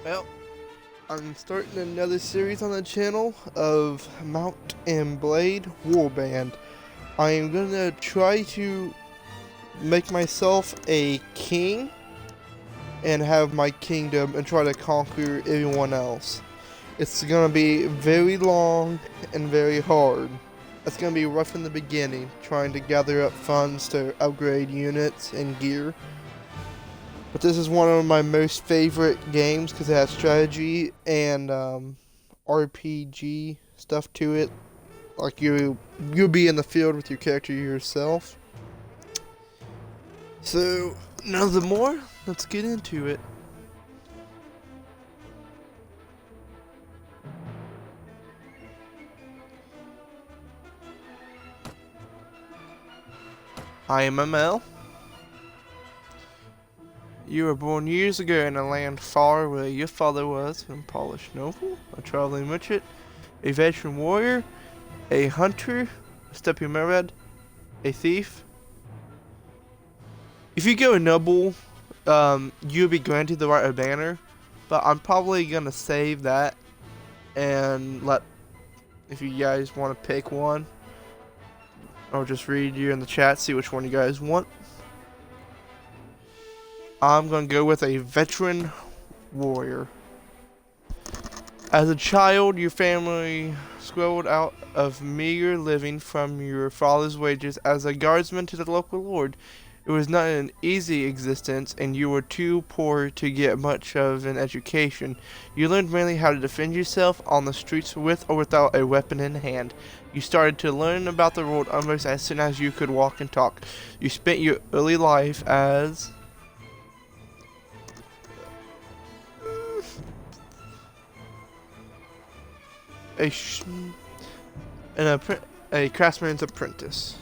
Well, I'm starting another series on the channel of Mount and Blade Warband. I am gonna try to make myself a king and have my kingdom and try to conquer everyone else. It's gonna be very long and very hard. It's gonna be rough in the beginning, trying to gather up funds to upgrade units and gear. But this is one of my most favorite games because it has strategy and RPG stuff to it. Like you'll be in the field with your character yourself. So nothing more. Let's get into it. I am Mel. You were born years ago in a land far where your father was a polished noble, a traveling merchant, a veteran warrior, a hunter, a stepping merad, a thief. If you go a noble, you'll be granted the right of banner, but I'm probably gonna save that and let, if you guys want to pick one, I'll just read you in the chat, see which one you guys want. I'm gonna go with a veteran warrior. As a child, your family squirreled out of meager living from your father's wages as a guardsman to the local lord. It was not an easy existence, and you were too poor to get much of an education. You learned mainly how to defend yourself on the streets with or without a weapon in hand. You started to learn about the world almost as soon as you could walk and talk. You spent your early life as a a craftsman's apprentice.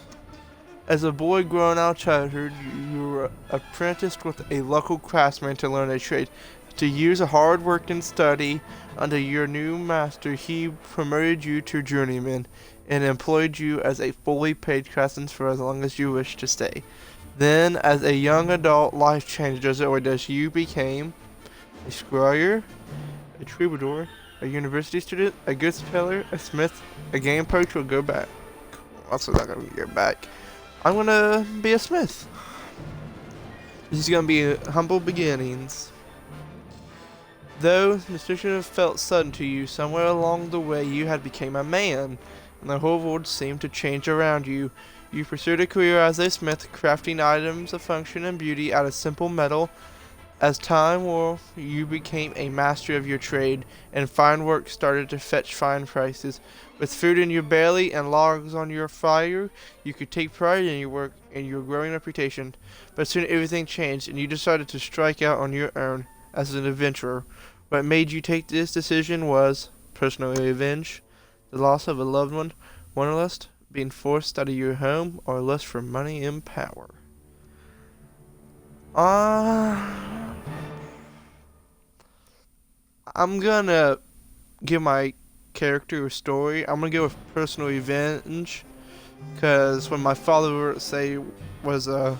As a boy growing out of childhood, you were apprenticed with a local craftsman to learn a trade. After years of hard work and study under your new master, he promoted you to journeyman and employed you as a fully paid craftsman for as long as you wished to stay. Then, as a young adult, life changed as you became a squire, a troubadour, a university student, a goods peddler, a smith, a game poacher, will go back. Also not gonna go back. I'm gonna be a smith. This is gonna be humble beginnings. Though the decision felt sudden to you, somewhere along the way you had become a man, and the whole world seemed to change around you. You pursued a career as a smith, crafting items of function and beauty out of simple metal. As time wore, you became a master of your trade, and fine work started to fetch fine prices. With food in your belly and logs on your fire, you could take pride in your work and your growing reputation. But soon everything changed, and you decided to strike out on your own as an adventurer. What made you take this decision was personal revenge, the loss of a loved one, wanderlust, being forced out of your home, or lust for money and power. I'm gonna give my character a story. I'm gonna go with personal revenge, cause when my father was a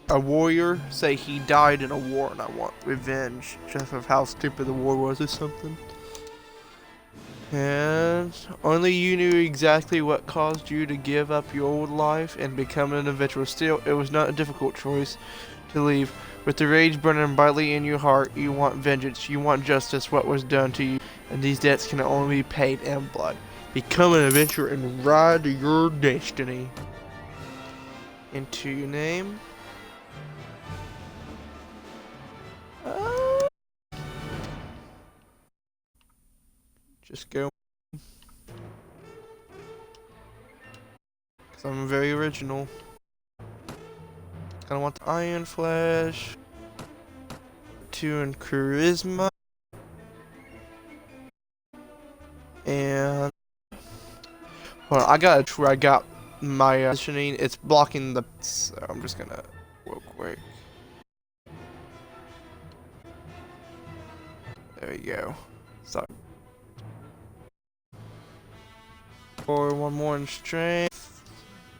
warrior, say he died in a war, and I want revenge just of how stupid the war was or something. And only you knew exactly what caused you to give up your old life and become an adventurer. Still, it was not a difficult choice to leave. With the rage burning brightly in your heart, you want vengeance, you want justice, what was done to you, and these debts can only be paid in blood. Become an adventurer and ride to your destiny. Into your name. Just go. Because I'm very original. Gonna want the Iron Flash. 2 in Charisma. And well, I got my positioning. It's blocking the. So I'm just gonna real quick. There you go. So or one more in strength,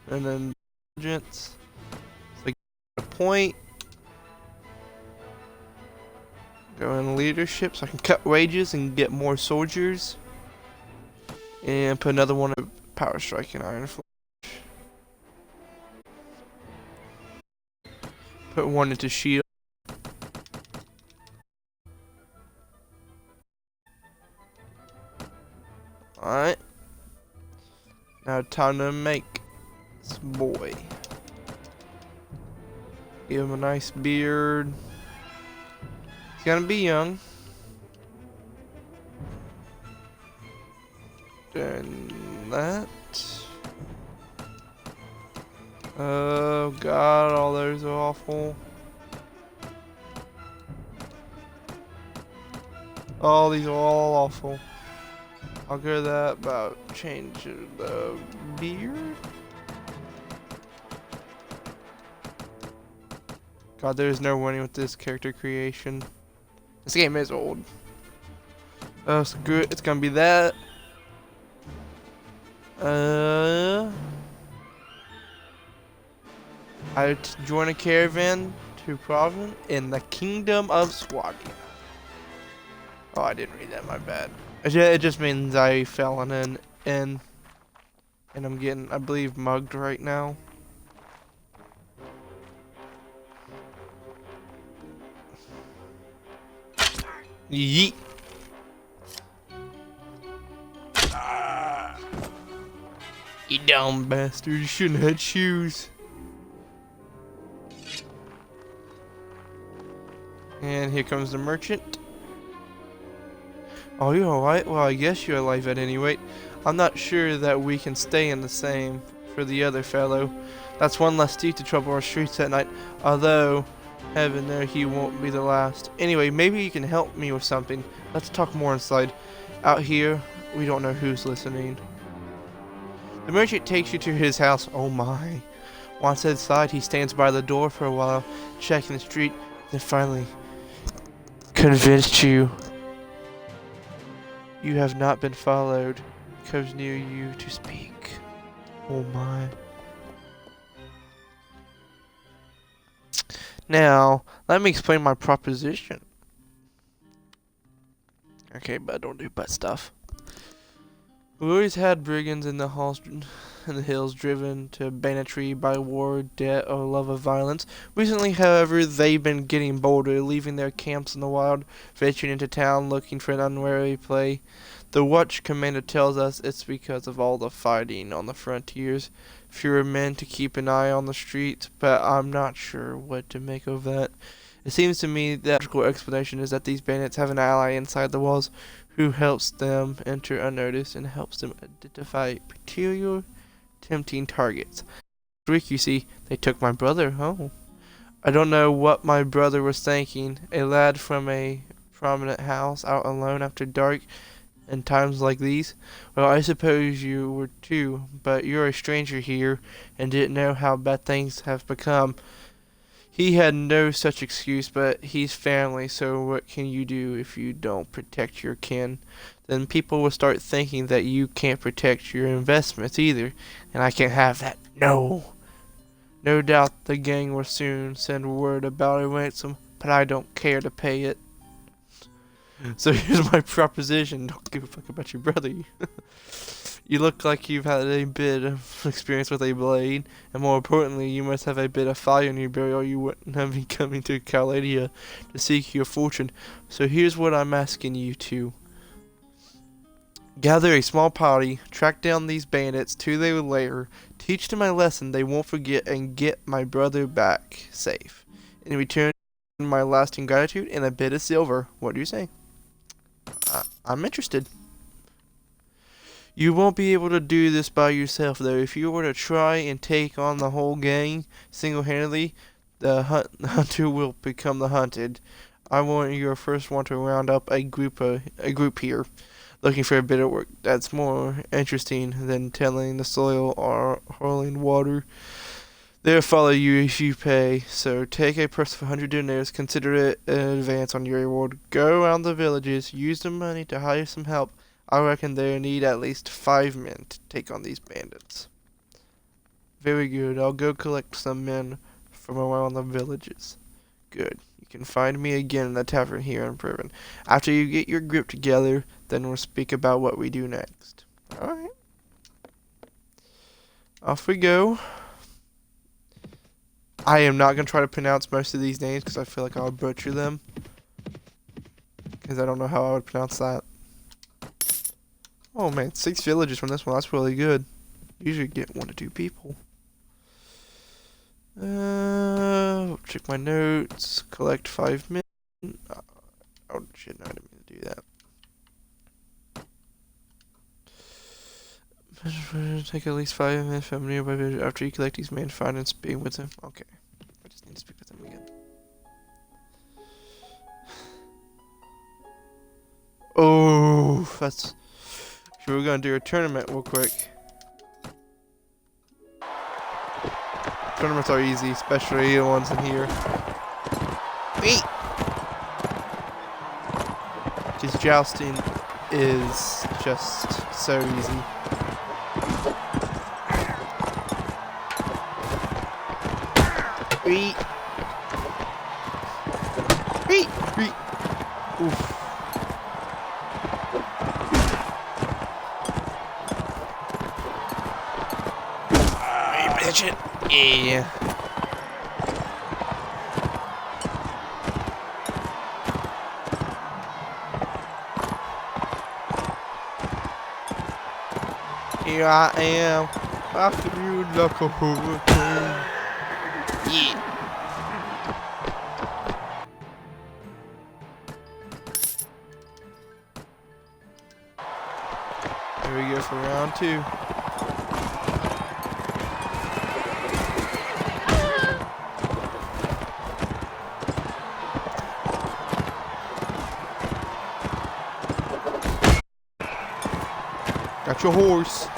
and then intelligence. So a point. Go in leadership so I can cut wages and get more soldiers. And put another one of Power Strike and Iron Flash. Put one into Shield. Alright. Now time to make this boy. Give him a nice beard. He's gonna be young. And that. Oh god, all those are awful. All these are all awful. I'll go that about change the beard. God, there's no winning with this character creation. This game is old. Oh, screw it. It's gonna be that. I join a caravan to Providence in the Kingdom of Swadia. Oh, I didn't read that. My bad. It just means I fell in, and I'm getting, I believe, mugged right now. Yeet. You dumb bastard. You shouldn't have had shoes. And here comes the merchant. Oh, you're alright? Well, I guess you're alive at any rate. I'm not sure that we can stay in the same for the other fellow. That's one less thief to trouble our streets at night. Although, heaven knows he won't be the last. Anyway, maybe you can help me with something. Let's talk more inside. Out here, we don't know who's listening. The merchant takes you to his house. Oh my. Once inside, he stands by the door for a while, checking the street, then finally convinced you have not been followed. Comes near you to speak. Oh my. Now, let me explain my proposition. Okay, but don't do butt stuff. We always had brigands in the halls, in the hills, driven to banditry by war, debt, or love of violence. Recently, however, they've been getting bolder, leaving their camps in the wild, venturing into town, looking for an unwary prey. The watch commander tells us it's because of all the fighting on the frontiers. Fewer men to keep an eye on the streets, but I'm not sure what to make of that. It seems to me the logical explanation is that these bandits have an ally inside the walls who helps them enter unnoticed and helps them identify peculiar, tempting targets. Last week, you see, they took my brother home. I don't know what my brother was thinking. A lad from a prominent house out alone after dark in times like these. Well, I suppose you were too, but you're a stranger here and didn't know how bad things have become. He had no such excuse, but he's family, so what can you do if you don't protect your kin? Then people will start thinking that you can't protect your investments either, and I can't have that. No. No doubt the gang will soon send word about a ransom, but I don't care to pay it. So here's my proposition. Don't give a fuck about your brother. You look like you've had a bit of experience with a blade, and more importantly, you must have a bit of fire in your belly, or you wouldn't have been coming to Caladia to seek your fortune. So here's what I'm asking you to. Gather a small party, track down these bandits to their lair, teach them a lesson they won't forget, and get my brother back safe. In return, my lasting gratitude and a bit of silver. What do you say? I'm interested. You won't be able to do this by yourself, though. If you were to try and take on the whole gang single-handedly, the hunter will become the hunted. I want your first one to round up a group here, looking for a bit of work. That's more interesting than tilling the soil or hurling water. They'll follow you if you pay. So take a purse of 100 dinars. Consider it an advance on your reward. Go around the villages. Use the money to hire some help. I reckon they need at least 5 men to take on these bandits. Very good. I'll go collect some men from around the villages. Good. You can find me again in the tavern here in Priven. After you get your group together, then we'll speak about what we do next. Alright. Off we go. I am not going to try to pronounce most of these names because I feel like I would butcher them. Because I don't know how I would pronounce that. Oh man, 6 villagers from this one. That's really good. Usually get 1 to 2 people. Check my notes. Collect 5 men. Oh shit, no, I didn't mean to do that. Take at least 5 men from nearby village. After you collect these men, find and speak with them. Okay. I just need to speak with them again. Oh, that's... So we're gonna do a tournament real quick. Tournaments are easy, especially the ones in here. Wait! Because jousting is just so easy. Wait! Wait! Wait! Oof. Shit. Yeah. Here I am. After you like a hurricane. Yeah. Here we go for round 2. Got your horse.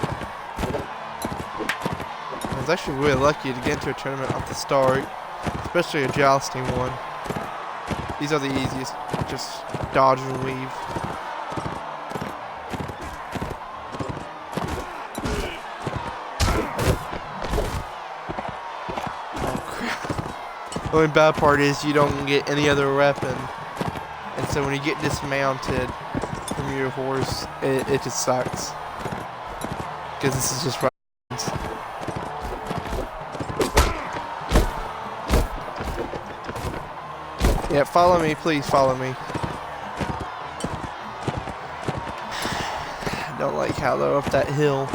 I was actually really lucky to get into a tournament at the start, especially a jousting one. These are the easiest. Just dodge and weave. Oh crap. The only bad part is you don't get any other weapon. And so when you get dismounted from your horse, it just sucks. Because this is just right. Yeah, follow me, please follow me. I don't like how they're up that hill.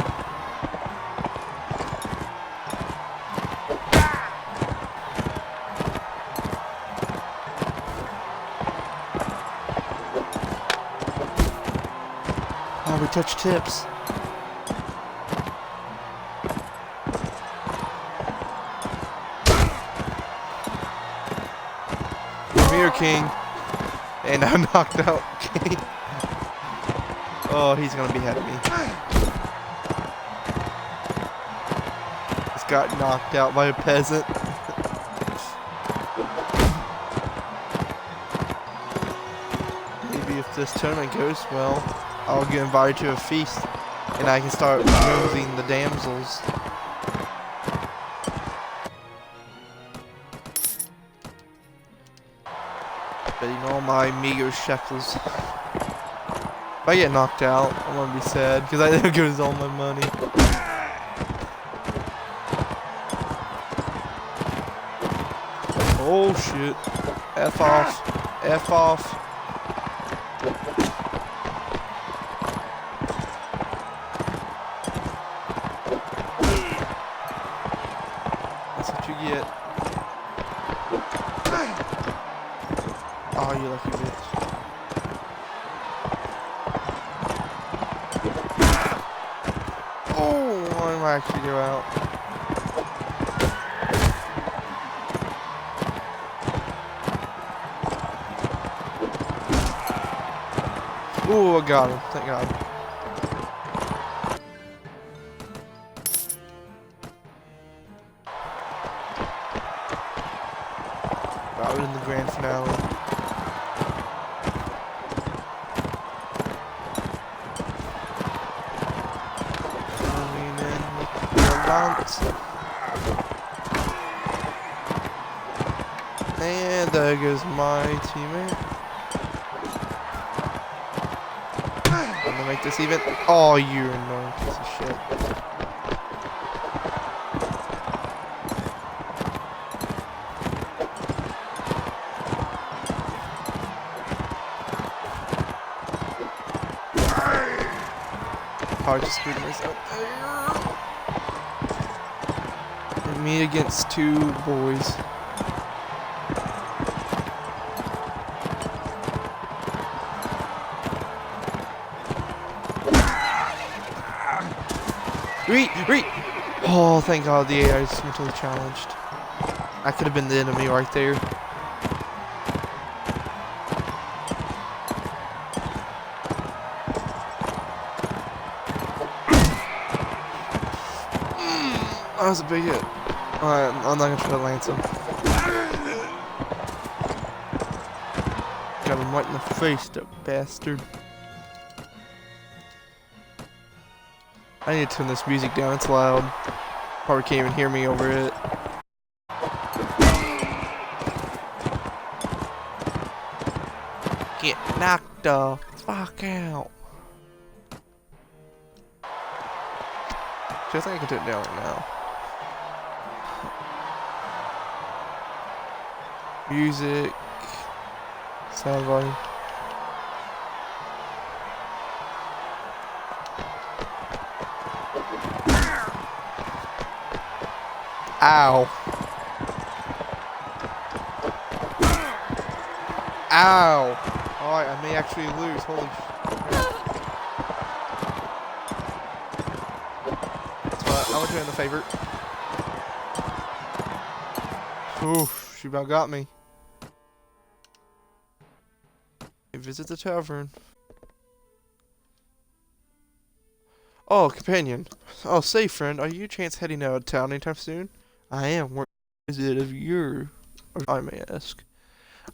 Oh, we touched tips. King, and I knocked out King. Oh, he's gonna be ahead of me. Just got knocked out by a peasant. Maybe if this tournament goes well, I'll get invited to a feast, and I can start moving the damsels. But you know, my meager shekels. If I get knocked out, I'm gonna be sad because there goes all my money. Oh shit! F off! F off! That's what you get. Oh, you lucky bitch. Oh, I might actually go out. Oh, I got him. Thank God. Got it in the grand finale. And there goes my teammate. I'm gonna make this even. Oh, you annoying piece of shit. I just screwed myself there. And me against two boys. Reet! Oh, thank God the AI is mentally challenged. I could have been the enemy right there. That was a big hit. Alright, I'm not gonna try to lance him. Got him right in the face, that bastard. I need to turn this music down, it's loud. Probably can't even hear me over it. Get knocked the fuck out. I think I can do it down right now. Music. Sound volume. Ow. Ow. Alright, I may actually lose. Holy shit. That's what I'm doing the favor. Oof, she about got me. Visit the tavern. Oh, companion. Oh, say, friend, are you chance heading out of town anytime soon? I am. Where is it of your, I may ask?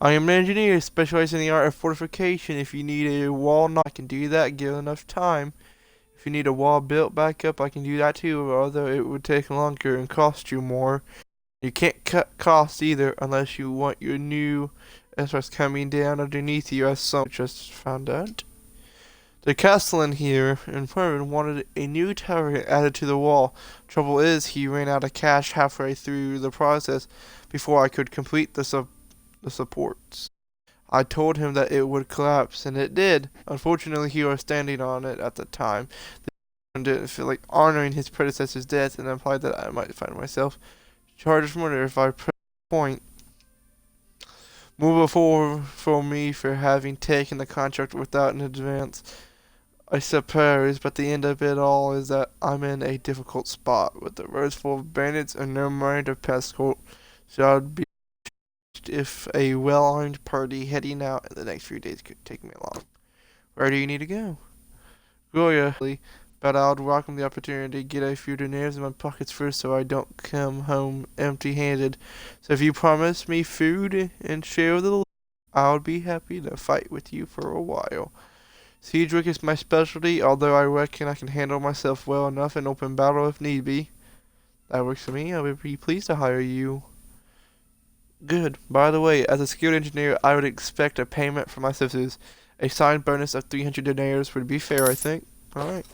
I am an engineer specializing in the art of fortification. If you need a wall, I can do that, given enough time. If you need a wall built back up, I can do that too, although it would take longer and cost you more. You can't cut costs either unless you want your new SRS coming down underneath you, as some just found out. The castellan here in Perrin wanted a new tower added to the wall. Trouble is, he ran out of cash halfway through the process before I could complete the supports. I told him that it would collapse, and it did. Unfortunately, he was standing on it at the time. The didn't feel like honoring his predecessor's death and implied that I might find myself charged with murder if I pressed the point. Move forward for me for having taken the contract without an advance, I suppose, but the end of it all is that I'm in a difficult spot with the roads full of bandits and no money to escort, so I'd be if a well-armed party heading out in the next few days could take me along. Where do you need to go? Gloria, but I'd welcome the opportunity to get a few deniers in my pockets first so I don't come home empty-handed. So if you promise me food and share the loot, I'll be happy to fight with you for a while. Siege work is my specialty, although I reckon I can handle myself well enough in open battle if need be. That works for me. I would be pleased to hire you. Good. By the way, as a skilled engineer, I would expect a payment for my services. A signed bonus of 300 deniers would be fair, I think. Alright.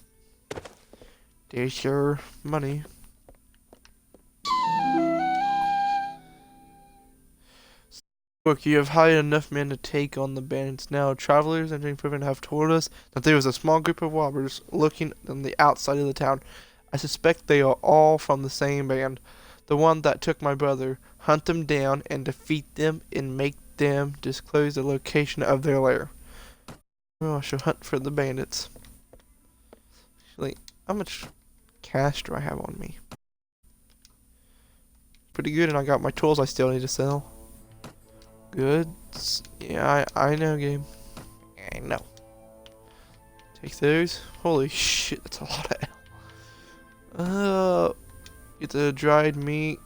There's your money. Look, you have hired enough men to take on the bandits now. Travelers entering Privin have told us that there was a small group of robbers looking on the outside of the town. I suspect they are all from the same band. The one that took my brother. Hunt them down and defeat them and make them disclose the location of their lair. Well, I shall hunt for the bandits. Actually, how much cash do I have on me? Pretty good, and I got my tools I still need to sell. Goods. Yeah, I know, game. I know. Take those. Holy shit, that's a lot of get the dried meat.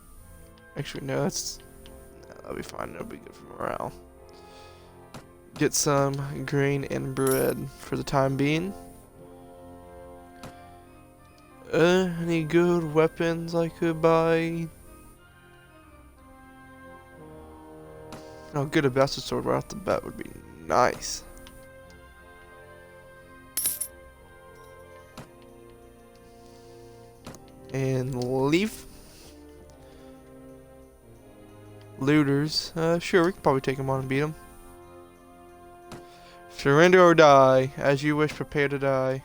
Actually, no, that'll be fine. That'll be good for morale. Get some grain and bread for the time being. Any good weapons I could buy? No, get a bastard sword right off the bat would be nice. And leave. Looters. Sure, we can probably take them on and beat them. Surrender or die. As you wish, prepare to die.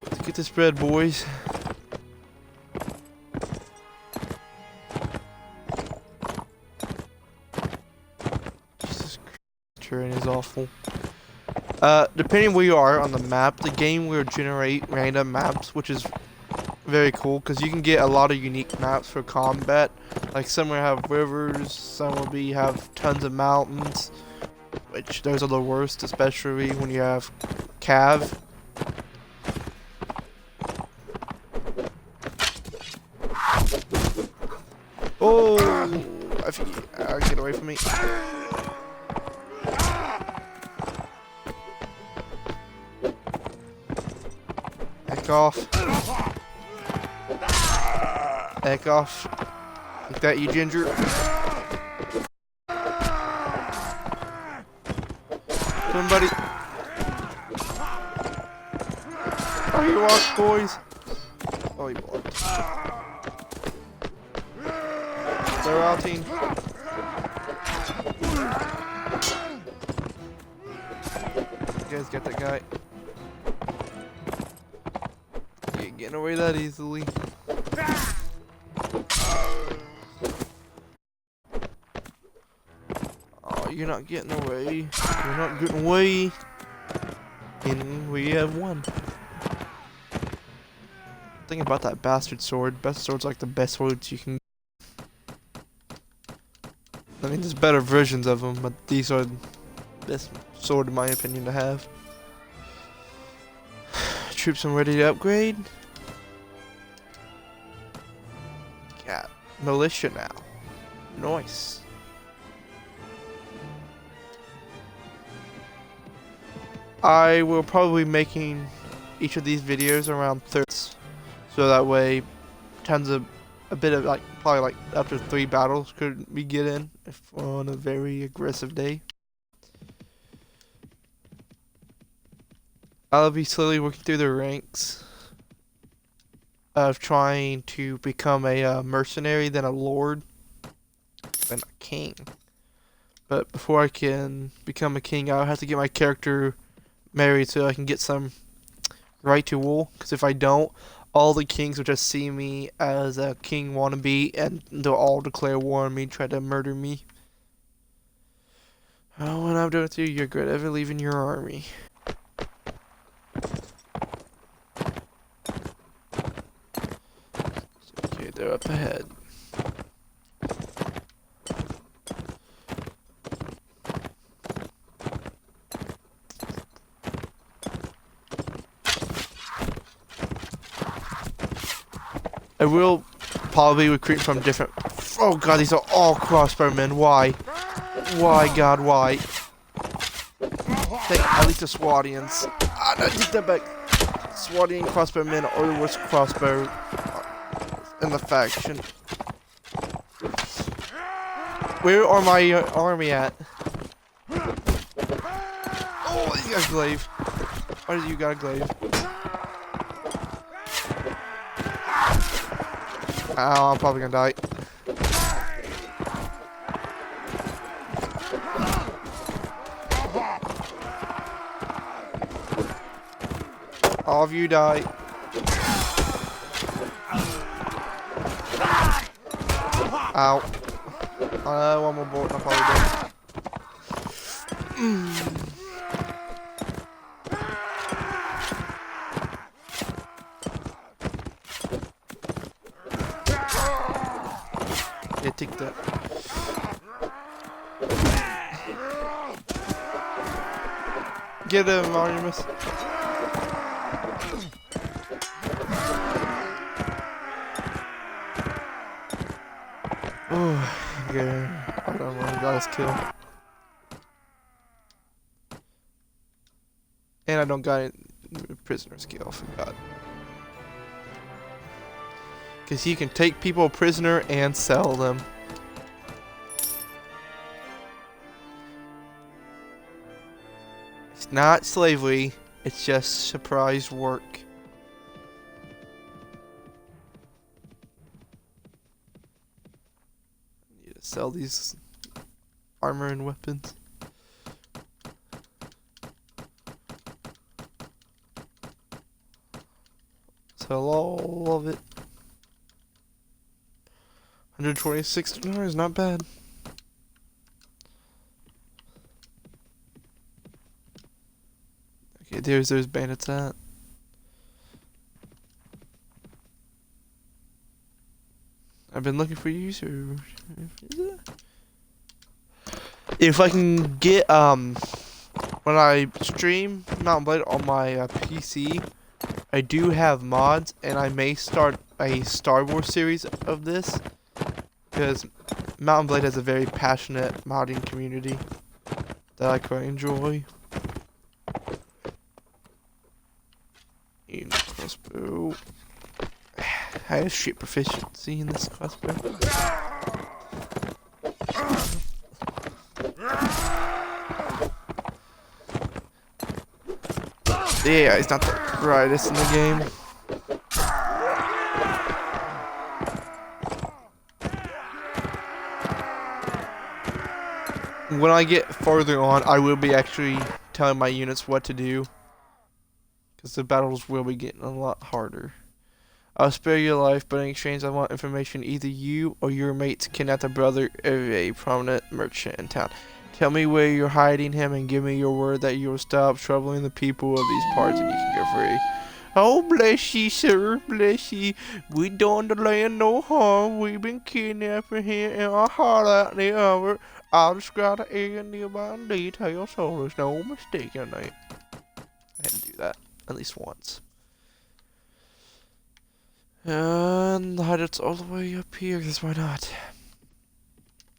Let's get this bread, boys. Jesus Christ, terrain is awful. Depending where you are on the map, the game will generate random maps, which is very cool because you can get a lot of unique maps for combat. Like some will have rivers, some will have tons of mountains, which those are the worst, especially when you have Cav. Oh, get away from me. Heck off. Heck off. Like that, you ginger. Somebody. Oh, you walk, boys. Oh, you walked. They're out, team. You guys get that guy. You ain't getting away that easily. Oh, you're not getting away. You're not getting away. And we have won. Thinking about that bastard sword. Bastard sword's like the best swords you can. I mean, there's better versions of them, but these are the best sword in my opinion to have. Troops are ready to upgrade. Got militia now. Nice. I will probably be making each of these videos around 30, so that way a bit of like probably like up to 3 battles could we get in if on a very aggressive day. I'll be slowly working through the ranks of trying to become a mercenary, then a lord, then a king. But before I can become a king, I'll have to get my character married so I can get some right to rule. Because if I don't, all the kings will just see me as a king wannabe and they'll all declare war on me, try to murder me. Oh, when I'm done with you, you're good ever leaving your army. Okay, they're up ahead. I will probably recruit from different. Oh god, these are all crossbowmen. Why? Why, God, why? Take at least the Swadians. Ah, no, take that back. Swadian crossbowmen are the worst crossbow in the faction. Where are my army at? Oh, you got a glaive. Why did you got a glaive? Ow, I'm probably gonna die. All of you die. Ow. One more bullet and I'm probably dead. Yeah, take that. Get him, Artemis. Oh, yeah. I don't know, got his kill. And I don't got a prisoner skill, I forgot. Because you can take people prisoner and sell them. It's not slavery, it's just surprise work. I need to sell these armor and weapons. Sell all of it. $126 not bad. Okay, there's those bandits at. I've been looking for you, so if I can get when I stream Mount & Blade on my PC, I do have mods, and I may start a Star Wars series of this, because Mount & Blade has a very passionate modding community that I quite enjoy. Crossbow. I have street proficiency in this crossbow. Yeah, he's not the brightest in the game. When I get farther on, I will be actually telling my units what to do, because the battles will be getting a lot harder. I'll spare your life, but in exchange I want information. Either you or your mates kidnapped the brother of a prominent merchant in town. Tell me where you're hiding him and give me your word that you'll stop troubling the people of these parts and you can go free. Oh, bless ye, sir, bless ye. We don't the land no harm. We've been kidnapping here in our heart out the hour. I'll describe the area nearby in detail, so there's no mistake in that. I had to do that at least once. And the hideout's all the way up here, because why not?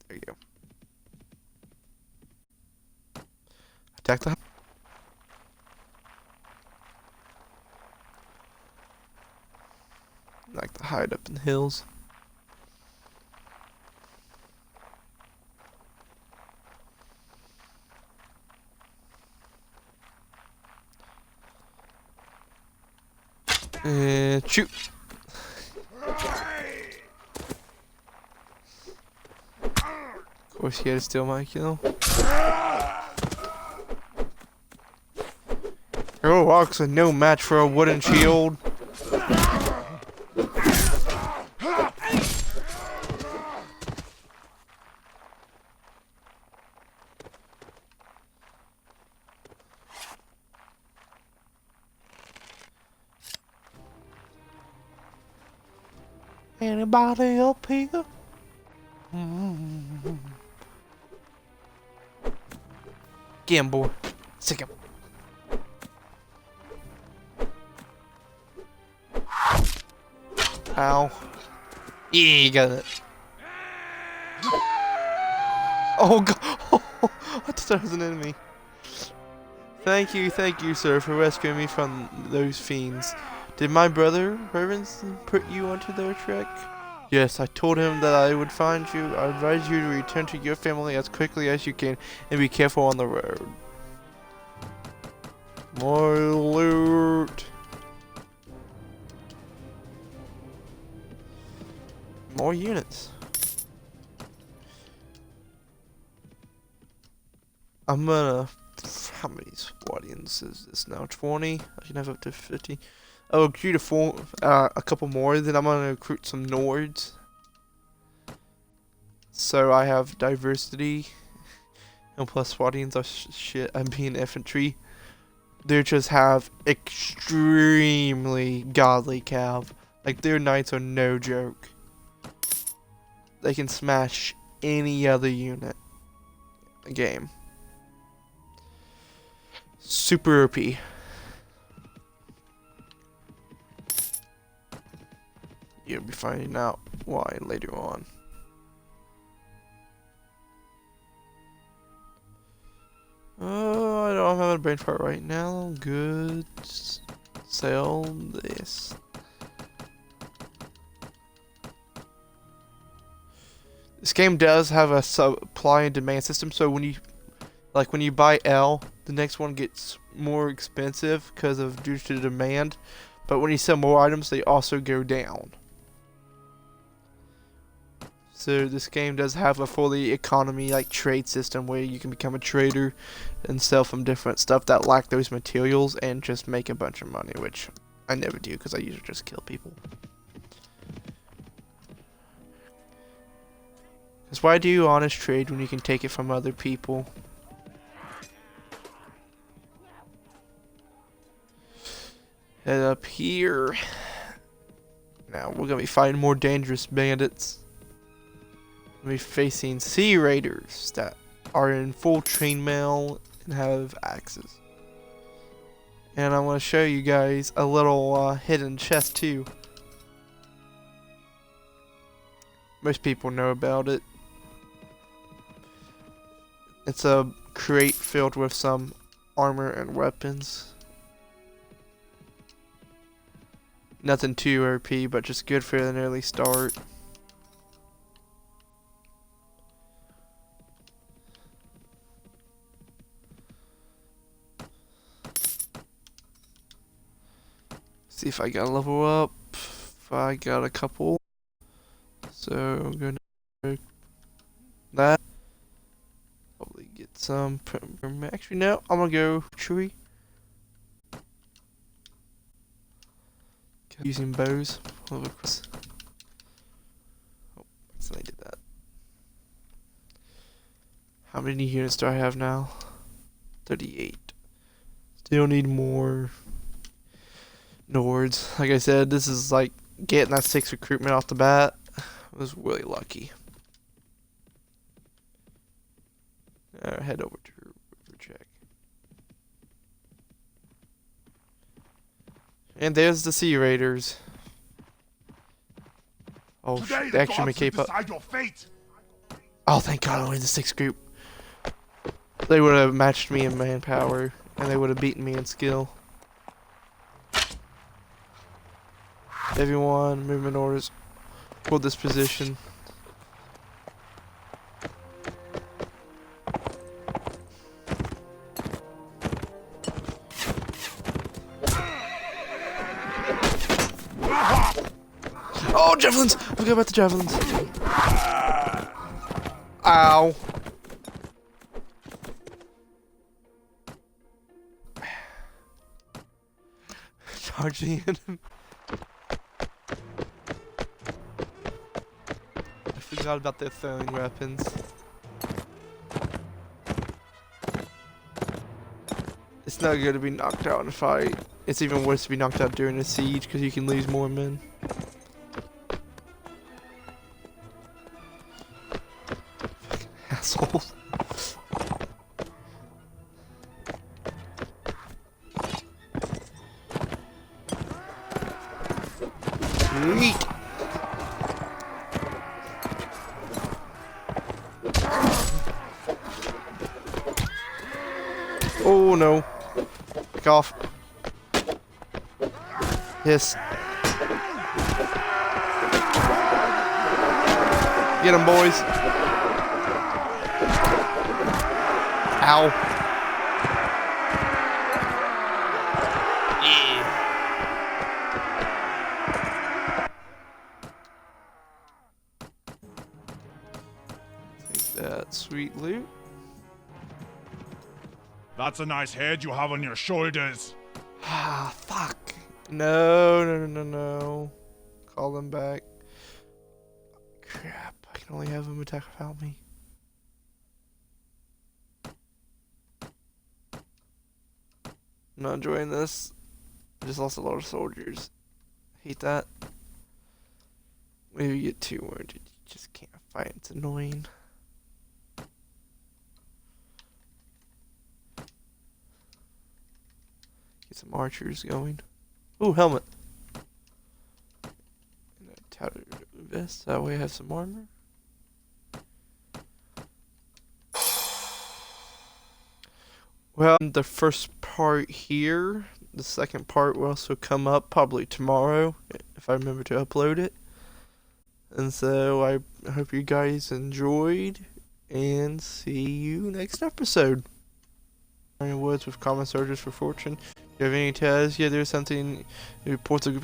There you go. Attack the... Like the hide up in the hills. And shoot. Of course, he had to steal my kill. Hero Rocks are no match for a wooden shield. Anybody up here? Get him, boy. Sick him. Ow. Yeah, you got it. Oh, God. I thought that was an enemy. Thank you, sir, for rescuing me from those fiends. Did my brother, Reverence, put you onto their trick? Yes, I told him that I would find you. I advise you to return to your family as quickly as you can and be careful on the road. More loot. More units. I'm gonna... How many Swadians is this now? 20? I can have up to 50. I'll recruit a couple more, then I'm gonna recruit some Nords. So I have diversity. And plus Swadians are shit. I'm being infantry. They just have extremely godly cav. Like, their knights are no joke. They can smash any other unit in the game. Super OP. You'll be finding out why later on. Oh, I don't have a brain fart right now. Good. Sell this. This game does have a supply and demand system, so when you buy L, the next one gets more expensive because of due to demand. But when you sell more items, they also go down. So this game does have a fully economy like trade system where you can become a trader and sell from different stuff that lack those materials and just make a bunch of money, which I never do because I usually just kill people. Because why do honest trade when you can take it from other people? Head up here. Now we're gonna be fighting more dangerous bandits. We're gonna be facing sea raiders that are in full chainmail and have axes. And I want to show you guys a little hidden chest too. Most people know about it. It's a crate filled with some armor and weapons. Nothing too OP, but just good for an early start. See if I got a level up. If I got a couple. So I'm gonna do that. Probably get some. Actually, no. I'm gonna go tree. Using bows. Oh, so I did that. How many units do I have now? 38. Still need more Nords. Like I said, this is like getting that 6 recruitment off the bat. I was really lucky. Head over to River Check. And there's the Sea Raiders. Oh, they actually may keep up. Oh, thank God, only the 6th group. They would have matched me in manpower, and they would have beaten me in skill. Everyone, movement orders. Hold this position. Oh, javelins! I forgot about the javelins. Ow. Charging him. I forgot about their throwing weapons. It's not good to be knocked out in a fight. It's even worse to be knocked out during a siege because you can lose more men. Assholes. Sweet. Oh no. Back off. Yes. Get him, boys. Ow. Yeah. Take that sweet loot. That's a nice head you have on your shoulders. Ah, fuck. No. Call them back. Crap, I can only have them attack without me. I'm not enjoying this. I just lost a lot of soldiers. Hate that. Maybe you get too wounded. You just can't fight. It's annoying. Get some archers going. Ooh, helmet. And a tattered vest. That way I have some armor. Well, the first part here, the second part will also come up probably tomorrow, if I remember to upload it. And so I hope you guys enjoyed, and see you next episode. Woods with Common Soldiers for Fortune. Do you have any tales? Yeah, there's something. Reports a group